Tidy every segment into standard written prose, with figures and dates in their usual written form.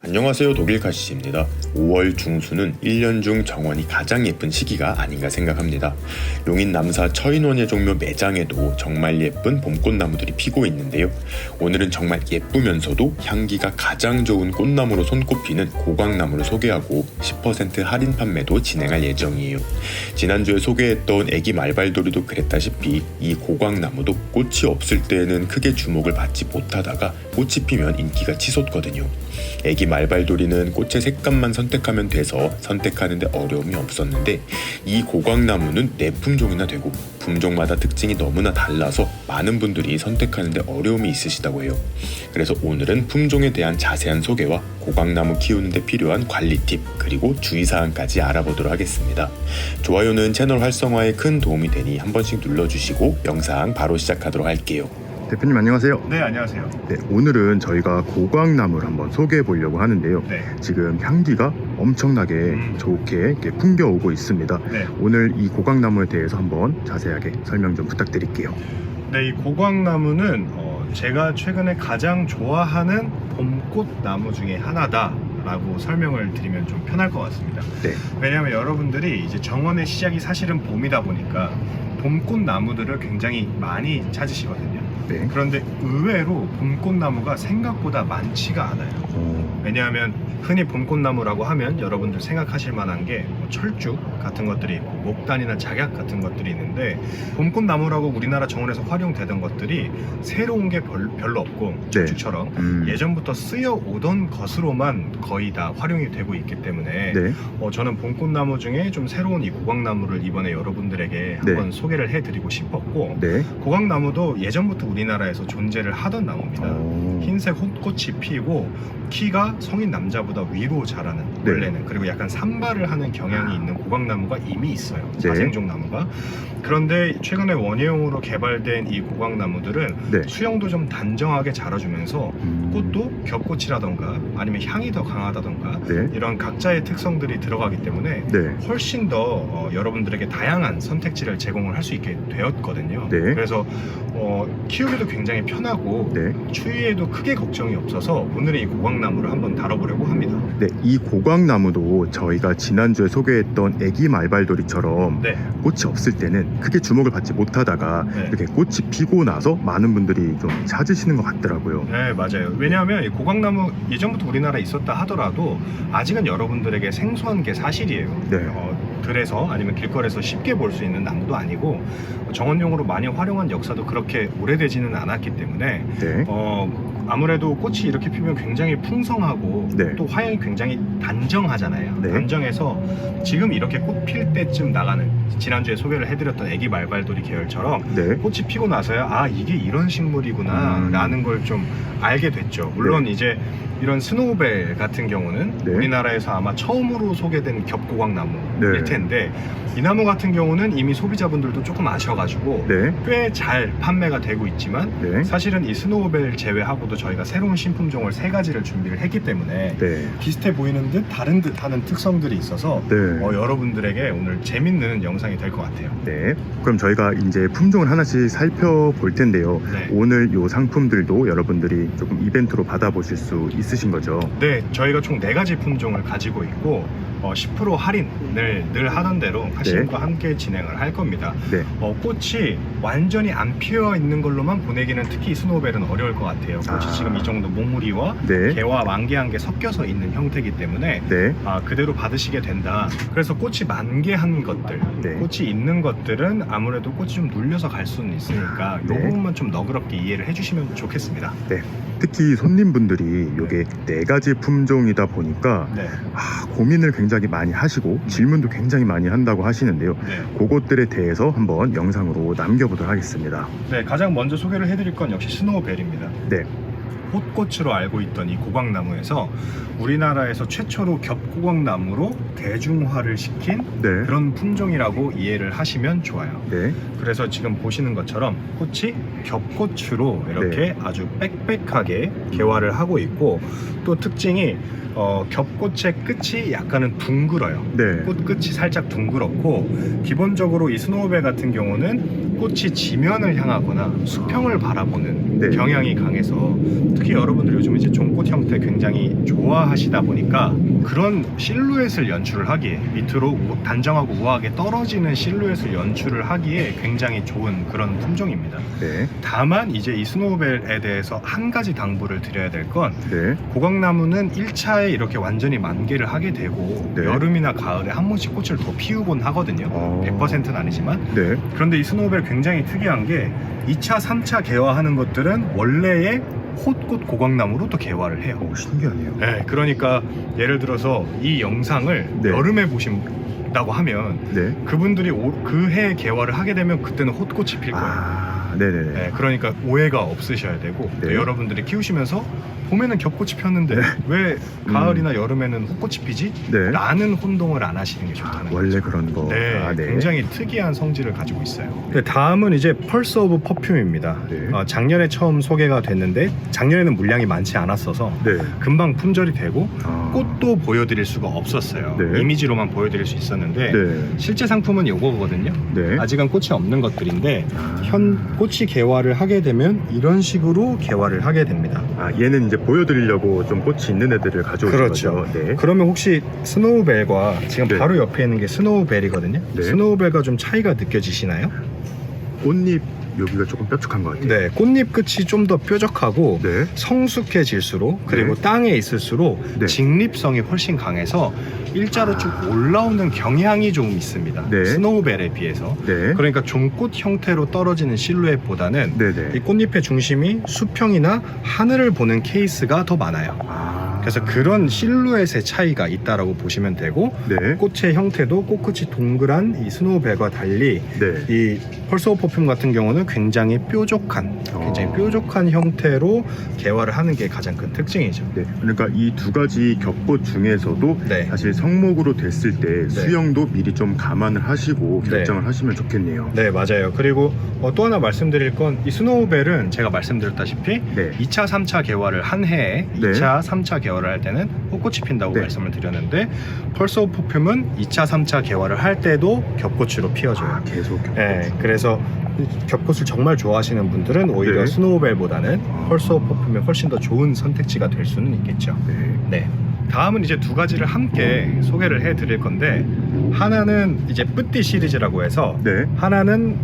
안녕하세요, 독일카시입니다. 5월 중순은 1년 중 정원이 가장 예쁜 시기가 아닌가 생각합니다. 용인 남사 처인원예 종묘 매장에도 정말 예쁜 봄꽃나무들이 피고 있는데요. 오늘은 정말 예쁘면서도 향기가 가장 좋은 꽃나무로 손꼽히는 고광나무를 소개하고 10% 할인 판매도 진행할 예정이에요. 지난주에 소개했던 애기 말발도리도 그랬다시피 이 고광나무도 꽃이 없을 때에는 크게 주목을 받지 못하다가 꽃이 피면 인기가 치솟거든요. 애기 말발도리는 꽃의 색감만 선택하면 돼서 선택하는데 어려움이 없었는데 이 고광나무는 네 품종이나 되고 품종마다 특징이 너무나 달라서 많은 분들이 선택하는데 어려움이 있으시다고 해요. 그래서 오늘은 품종에 대한 자세한 소개와 고광나무 키우는데 필요한 관리 팁 그리고 주의사항까지 알아보도록 하겠습니다. 좋아요는 채널 활성화에 큰 도움이 되니 한 번씩 눌러주시고 영상 바로 시작하도록 할게요. 대표님 안녕하세요. 네, 안녕하세요. 네, 오늘은 저희가 고광나무를 한번 소개해 보려고 하는데요. 네. 지금 향기가 엄청나게 좋게 이렇게 풍겨오고 있습니다. 네. 오늘 이 고광나무에 대해서 한번 자세하게 설명 좀 부탁드릴게요. 네, 이 고광나무는 제가 최근에 가장 좋아하는 봄꽃나무 중에 하나다라고 설명을 드리면 좀 편할 것 같습니다. 네. 왜냐하면 여러분들이 이제 정원의 시작이 사실은 봄이다 보니까 봄꽃나무들을 굉장히 많이 찾으시거든요. 네. 그런데 의외로 봄꽃나무가 생각보다 많지가 않아요. 왜냐하면 흔히 봄꽃나무라고 하면 여러분들 생각하실 만한 게 철쭉 같은 것들이 있고 목단이나 작약 같은 것들이 있는데 봄꽃나무라고 우리나라 정원에서 활용되던 것들이 새로운 게 별로 없고 철쭉처럼 예전부터 쓰여오던 것으로만 거의 다 활용이 되고 있기 때문에 네. 저는 봄꽃나무 중에 좀 새로운 이 고광나무를 이번에 여러분들에게 한번 소개를 해드리고 싶었고 네. 고광나무도 예전부터 우리나라에서 존재를 하던 나무입니다. 흰색 꽃이 피고 키가 성인 남자보다 위로 자라는 원래는 그리고 약간 산발을 하는 경향이 있는 고광나무가 이미 있어요. 사생종 나무가. 그런데 최근에 원예용으로 개발된 이 고광나무들은 수영도 좀 단정하게 자라주면서 꽃도 겹꽃이라던가 아니면 향이 더 강하다던가 이런 각자의 특성들이 들어가기 때문에 훨씬 더 여러분들에게 다양한 선택지를 제공을 할 수 있게 되었거든요. 그래서 키우기도 굉장히 편하고 추위에도 크게 걱정이 없어서 오늘은 이 고광나무를 한번 다뤄보려고 합니다. 네, 이 고광나무도 저희가 지난주에 소개했던 애기 말발도리처럼 꽃이 없을 때는 크게 주목을 받지 못하다가 이렇게 꽃이 피고 나서 많은 분들이 좀 찾으시는 것 같더라고요. 네, 맞아요. 왜냐하면 이 고광나무 예전부터 우리나라에 있었다 하더라도 아직은 여러분들에게 생소한 게 사실이에요. 들에서 아니면 길거리에서 쉽게 볼 수 있는 나무도 아니고 정원용으로 많이 활용한 역사도 그렇게 오래되지는 않았기 때문에 아무래도 꽃이 이렇게 피면 굉장히 풍성하고 또 화향이 굉장히 단정하잖아요. 단정해서 지금 이렇게 꽃 필 때쯤 나가는 지난주에 소개를 해드렸던 애기 말발도리 계열처럼 꽃이 피고 나서야 이게 이런 식물이구나 라는 걸 좀 알게 됐죠. 물론 이제 이런 스노우벨 같은 경우는 우리나라에서 아마 처음으로 소개된 겹고광나무일 텐데 이 나무 같은 경우는 이미 소비자분들도 조금 아셔가지고 꽤 잘 판매가 되고 있지만 사실은 이 스노우벨 제외하고도 저희가 새로운 신품종을 3가지를 준비를 했기 때문에 비슷해 보이는 듯 다른 듯 하는 특성들이 있어서 여러분들에게 오늘 재밌는 영상이 될 것 같아요. 그럼 저희가 이제 품종을 하나씩 살펴볼 텐데요. 오늘 이 상품들도 여러분들이 조금 이벤트로 받아보실 수 있으신 거죠? 네, 저희가 총 4가지 품종을 가지고 있고 10% 할인을 늘 하던 대로 카시님과 함께 진행을 할 겁니다. 꽃이 완전히 안 피어 있는 걸로만 보내기는 특히 스노우벨은 어려울 것 같아요. 꽃이 지금 이 정도 몽우리와 개와 만개한 게 섞여서 있는 형태이기 때문에 그대로 받으시게 된다. 그래서 꽃이 만개한 것들, 꽃이 있는 것들은 아무래도 꽃이 좀 눌려서 갈 수는 있으니까 이 부분만 좀 너그럽게 이해를 해주시면 좋겠습니다. 특히 손님분들이 이게 4가지 품종이다 보니까 고민을 굉장히 많이 하시고 질문도 굉장히 많이 한다고 하시는데요. 그것들에 대해서 한번 영상으로 남겨보도록 하겠습니다. 가장 먼저 소개를 해드릴 건 역시 스노우벨입니다. 꽃꽃으로 알고 있던 이 고광나무에서 우리나라에서 최초로 겹고광나무로 대중화를 시킨 그런 품종이라고 이해를 하시면 좋아요. 그래서 지금 보시는 것처럼 꽃이 겹꽃으로 이렇게 아주 빽빽하게 개화를 하고 있고 또 특징이 겹꽃의 끝이 약간은 둥글어요. 꽃 끝이 살짝 둥그렇고 기본적으로 이 스노우벨 같은 경우는 꽃이 지면을 향하거나 수평을 바라보는 네. 경향이 강해서 특히 여러분들 요즘 이제 종꽃 형태 굉장히 좋아하시다 보니까 그런 실루엣을 연출을 하기에 밑으로 단정하고 우아하게 떨어지는 실루엣을 연출을 하기에 굉장히 좋은 그런 품종입니다. 네. 다만 이제 이 스노우벨에 대해서 한 가지 당부를 드려야 될 건 네. 고강나무는 1차에 이렇게 완전히 만개를 하게 되고 네. 여름이나 가을에 한 번씩 꽃을 더 피우곤 하거든요. 100%는 아니지만. 네. 그런데 이 스노우벨 굉장히 특이한 게 2차, 3차 개화하는 것들은 원래의 홑꽃 고강나무로 또 개화를 해요. 오, 신기하네요. 네, 그러니까 예를 들어서 이 영상을 네. 여름에 보신다고 하면 네. 그분들이 그 해 개화를 하게 되면 그때는 홑꽃이 필 거예요. 네네네. 네, 그러니까 오해가 없으셔야 되고 또 네. 여러분들이 키우시면서 봄에는 겹꽃이 폈는데 왜 가을이나 여름에는 홑꽃이 피지? 네. 라는 혼동을 안 하시는 게 좋다는 원래 거죠. 그런 거. 네, 네. 굉장히 특이한 성질을 가지고 있어요. 네, 다음은 이제 펄스 오브 퍼퓸입니다. 네. 작년에 처음 소개가 됐는데 작년에는 물량이 많지 않았어서 네. 금방 품절이 되고 아. 꽃도 보여드릴 수가 없었어요. 네. 이미지로만 보여드릴 수 있었는데 네. 실제 상품은 이거거든요. 네. 아직은 꽃이 없는 것들인데 아. 꽃이 개화를 하게 되면 이런 식으로 개화를 하게 됩니다. 아, 얘는 이제 보여드리려고 좀 꽃이 있는 애들을 가져오신 그렇죠. 거죠. 네. 그러면 혹시 스노우벨과 지금 네. 바로 옆에 있는 게 스노우벨이거든요. 네. 스노우벨과 좀 차이가 느껴지시나요? 꽃잎 여기가 조금 뾰족한 것 같아요. 네, 꽃잎 끝이 좀 더 뾰족하고 네. 성숙해질수록 그리고 네. 땅에 있을수록 네. 직립성이 훨씬 강해서 일자로 쭉 올라오는 경향이 좀 있습니다. 네. 스노우벨에 비해서. 네. 그러니까 종꽃 형태로 떨어지는 실루엣보다는 네네. 이 꽃잎의 중심이 수평이나 하늘을 보는 케이스가 더 많아요. 아. 그래서 그런 실루엣의 차이가 있다라고 보시면 되고 네. 꽃의 형태도 꽃끝이 동그란 이 스노우벨과 달리 네. 이 펄스 오브 퍼퓸 같은 경우는 굉장히 뾰족한 형태로 개화를 하는 게 가장 큰 특징이죠. 네. 그러니까 이 두 가지 겹꽃 중에서도 네. 사실 성목으로 됐을 때 수영도 미리 좀 감안을 하시고 네. 결정을 하시면 좋겠네요. 네, 맞아요. 그리고 또 하나 말씀드릴 건 이 스노우벨은 제가 말씀드렸다시피 네. 2차, 3차 개화를 한 해에 네. 2차, 3차 개화를 할 때는 홑꽃이 핀다고 네. 말씀을 드렸는데 펄스 오브 퍼퓸은 2차, 3차 개화를 할 때도 겹꽃으로 피어줘요. 아, 계속 겹꽃. 네, 그래서 겹꽃을 정말 좋아하시는 분들은 오히려 네. 스노우벨보다는 펄스 오브 퍼퓸이 훨씬 더 좋은 선택지가 될 수는 있겠죠. 네. 네. 다음은 이제 두 가지를 함께 소개를 해 드릴 건데 하나는 이제 뿌띠 시리즈라고 해서 네. 하나는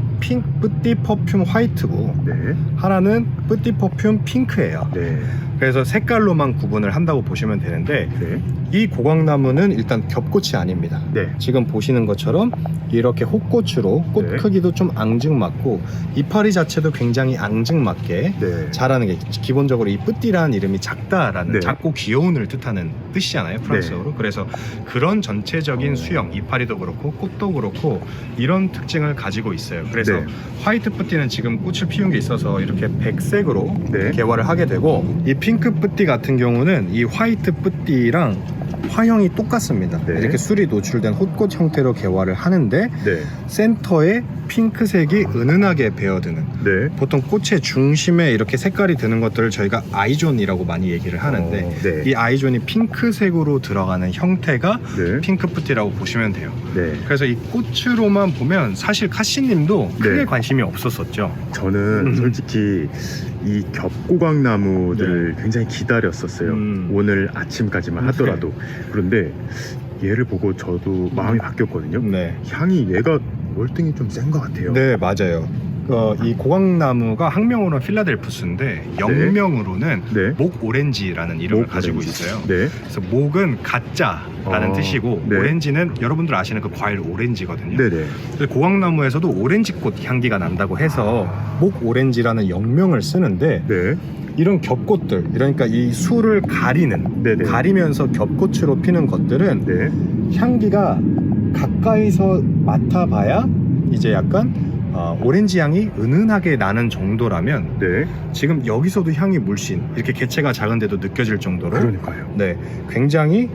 뿌띠 퍼퓸 화이트고 네. 하나는 뿌띠 퍼퓸 핑크예요. 네. 그래서 색깔로만 구분을 한다고 보시면 되는데 네. 이 고강나무는 일단 겹꽃이 아닙니다. 네. 지금 보시는 것처럼 이렇게 홑꽃으로 꽃 네. 크기도 좀 앙증맞고 이파리 자체도 굉장히 앙증맞게 네. 자라는 게 기본적으로 이 뿌띠라는 이름이 작다라는 네. 작고 귀여운을 뜻하는 뜻이잖아요, 프랑스어로. 그래서 그런 전체적인 수영, 이파리도 그렇고 꽃도 그렇고 이런 특징을 가지고 있어요. 그래서 네. 화이트 뿌띠는 지금 꽃을 피운 게 있어서 이렇게 백색으로 네. 개화를 하게 되고 이 핑크 뿌띠 같은 경우는 이 화이트 뿌띠랑 화형이 똑같습니다. 네. 이렇게 술이 노출된 홑꽃 형태로 개화를 하는데 네. 센터에 핑크색이 은은하게 베어드는 네. 보통 꽃의 중심에 이렇게 색깔이 드는 것들을 저희가 아이존이라고 많이 얘기를 하는데 네. 이 아이존이 핑크색으로 들어가는 형태가 네. 핑크뿌띠라고 보시면 돼요. 네. 그래서 이 꽃으로만 보면 사실 카시님도 크게 네. 관심이 없었었죠. 저는 솔직히 이 겹고강나무들을 굉장히 기다렸었어요. 오늘 아침까지만 하더라도. 그런데 얘를 보고 저도 마음이 바뀌었거든요. 네. 향이 얘가 월등히 좀 센 것 같아요. 네, 맞아요. 이 고강나무가 학명으로는 필라델푸스인데 영명으로는 네. 목 오렌지라는 이름을 가지고 오렌지. 있어요. 네. 그래서 목은 가짜라는 뜻이고 네. 오렌지는 여러분들 아시는 그 과일 오렌지거든요. 네네. 그래서 고강나무에서도 오렌지꽃 향기가 난다고 해서 목 오렌지라는 영명을 쓰는데 네. 이런 겹꽃들, 그러니까 이 술을 네네. 가리면서 겹꽃으로 피는 것들은 네. 향기가 가까이서 맡아봐야 이제 약간 오렌지 향이 은은하게 나는 정도라면 네. 지금 여기서도 향이 물씬 이렇게 개체가 작은데도 느껴질 정도로 그러니까요. 네, 굉장히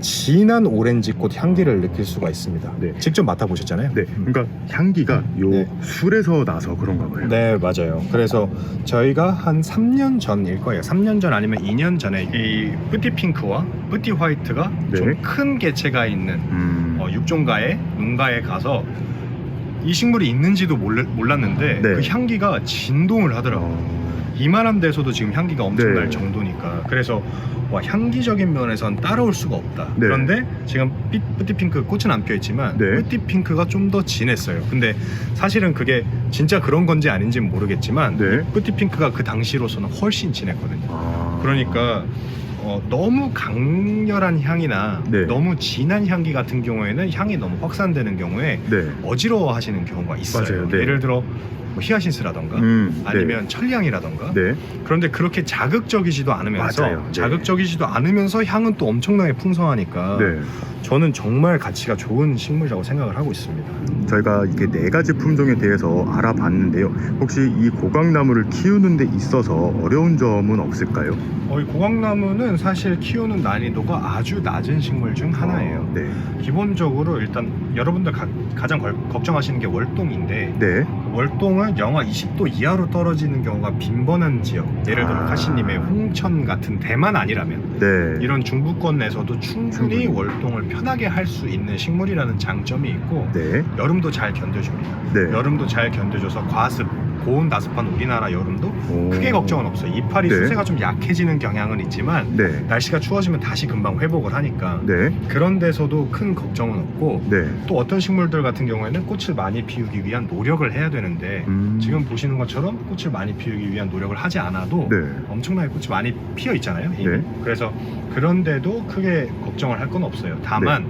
진한 오렌지꽃 향기를 느낄 수가 있습니다. 네. 직접 맡아보셨잖아요. 네. 그러니까 향기가 요 네. 술에서 나서 그런가 봐요. 네, 맞아요. 그래서 저희가 한 3년 전일 거예요. 3년 전 아니면 2년 전에 이 뿌띠 핑크와 뿌띠 화이트가 네. 좀 큰 개체가 있는 육종가에 농가에 가서 이 식물이 있는지도 몰랐는데 네. 그 향기가 진동을 하더라고요. 이만한 데서도 지금 향기가 엄청날 네. 정도니까. 그래서 와, 향기적인 면에선 따라올 수가 없다. 네. 그런데 지금 뿌띠핑크 꽃은 안 펴있지만 네. 뿌띠핑크가 좀 더 진했어요. 근데 사실은 그게 진짜 그런 건지 아닌지는 모르겠지만 네. 뿌띠핑크가 그 당시로서는 훨씬 진했거든요. 그러니까 너무 강렬한 향이나 네. 너무 진한 향기 같은 경우에는 향이 너무 확산되는 경우에 네. 어지러워 하시는 경우가 있어요. 맞아요. 네. 예를 들어 뭐 히아신스라던가 아니면 천리향이라던가. 네. 그런데 그렇게 자극적이지도 않으면서 맞아요. 네. 자극적이지도 않으면서 향은 또 엄청나게 풍성하니까 네. 저는 정말 가치가 좋은 식물이라고 생각을 하고 있습니다. 저희가 이게 4가지 품종에 대해서 알아봤는데요. 혹시 이 고강나무를 키우는 데 있어서 어려운 점은 없을까요? 이 고강나무는 사실 키우는 난이도가 아주 낮은 식물 중 하나예요. 네. 기본적으로 일단 여러분들 가장 걱정하시는 게 월동인데 네. 월동은 영하 20도 이하로 떨어지는 경우가 빈번한 지역, 예를 들어 카시님의 홍천 같은 데만 아니라면 네. 이런 중부권 내에서도 충분히 월동을 편하게 할 수 있는 식물이라는 장점이 있고 네. 여름도 잘 견뎌줍니다. 네. 여름도 잘 견뎌줘서 과습, 고온다습한 우리나라 여름도 오. 크게 걱정은 없어요. 이파리 네. 수세가 좀 약해지는 경향은 있지만 네. 날씨가 추워지면 다시 금방 회복을 하니까 네. 그런 데서도 큰 걱정은 없고 네. 또 어떤 식물들 같은 경우에는 꽃을 많이 피우기 위한 노력을 해야 되는데 지금 보시는 것처럼 꽃을 많이 피우기 위한 노력을 하지 않아도 네. 엄청나게 꽃이 많이 피어 있잖아요. 이미. 네. 그래서 그런데도 크게 걱정을 할 건 없어요. 다만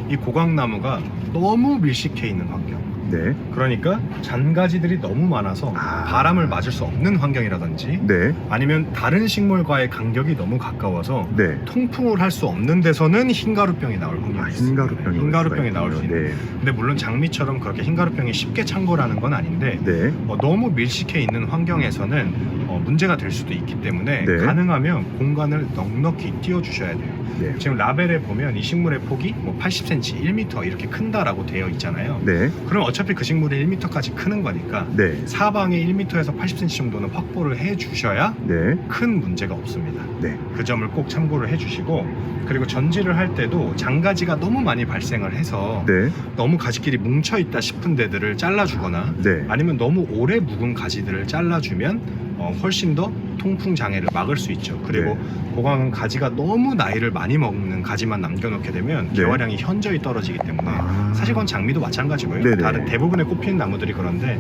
이 고강나무가 너무 밀식해 있는 환경, 네. 그러니까 잔가지들이 너무 많아서 바람을 맞을 수 없는 환경이라든지 네. 아니면 다른 식물과의 간격이 너무 가까워서 네. 통풍을 할 수 없는 데서는 흰가루병이 나올 확률이 있습니다. 흰가루병이 나올 수 있는. 네. 근데 물론 장미처럼 그렇게 흰가루병이 쉽게 창궐하는 건 아닌데 네. 너무 밀식해 있는 환경에서는 문제가 될 수도 있기 때문에 네. 가능하면 공간을 넉넉히 띄워주셔야 돼요. 네. 지금 라벨에 보면 이 식물의 폭이 뭐 80cm, 1m 이렇게 큰다라고 되어 있잖아요. 네. 그럼 어차피 그 식물이 1m까지 크는 거니까 네. 사방에 1m에서 80cm 정도는 확보를 해주셔야 네. 큰 문제가 없습니다. 네. 그 점을 꼭 참고를 해주시고, 그리고 전지를 할 때도 장가지가 너무 많이 발생을 해서 네. 너무 가지끼리 뭉쳐있다 싶은 데들을 잘라주거나 네. 아니면 너무 오래 묵은 가지들을 잘라주면 훨씬 더 통풍 장애를 막을 수 있죠. 그리고 고강은 가지가 너무 나이를 많이 먹는 가지만 남겨놓게 되면 네. 개화량이 현저히 떨어지기 때문에 사실 그건 장미도 마찬가지고요. 네네. 다른 대부분의 꽃피는 나무들이 그런데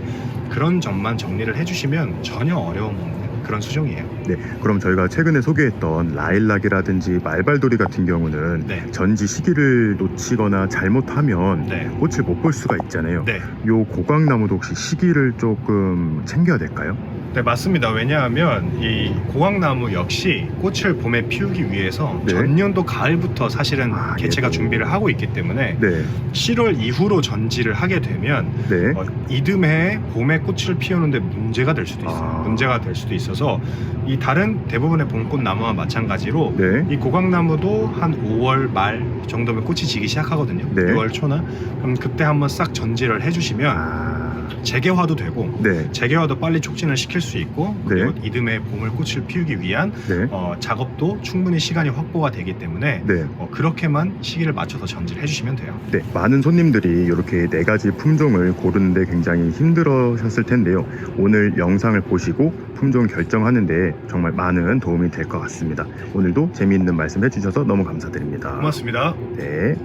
그런 점만 정리를 해주시면 전혀 어려움 없는 그런 수종이에요. 네. 그럼 저희가 최근에 소개했던 라일락이라든지 말발도리 같은 경우는 네. 전지 시기를 놓치거나 잘못하면 네. 꽃을 못 볼 수가 있잖아요. 네. 요 고강나무도 혹시 시기를 조금 챙겨야 될까요? 네, 맞습니다. 왜냐하면 이 고강나무 역시 꽃을 봄에 피우기 위해서 네. 전년도 가을부터 사실은 개체가 예. 준비를 하고 있기 때문에 네. 7월 이후로 전지를 하게 되면 네. 이듬해 봄에 꽃을 피우는데 문제가 될 수도 있어요. 문제가 될 수도 있어서 이 다른 대부분의 봄꽃 나무와 마찬가지로 네. 이 고강나무도 한 5월 말 정도면 꽃이 지기 시작하거든요. 네. 6월 초나. 그럼 그때 한번 싹 전지를 해주시면 재개화도 되고 네. 재개화도 빨리 촉진을 시킬 수 있고 그리고 네. 이듬해 봄을 꽃을 피우기 위한 네. 작업도 충분히 시간이 확보가 되기 때문에 네. 그렇게만 시기를 맞춰서 전지를 해주시면 돼요. 네, 많은 손님들이 이렇게 4가지 품종을 고르는데 굉장히 힘들어하셨을 텐데요. 오늘 영상을 보시고 품종 결정하는데 정말 많은 도움이 될 것 같습니다. 오늘도 재미있는 말씀 해주셔서 너무 감사드립니다. 고맙습니다. 네.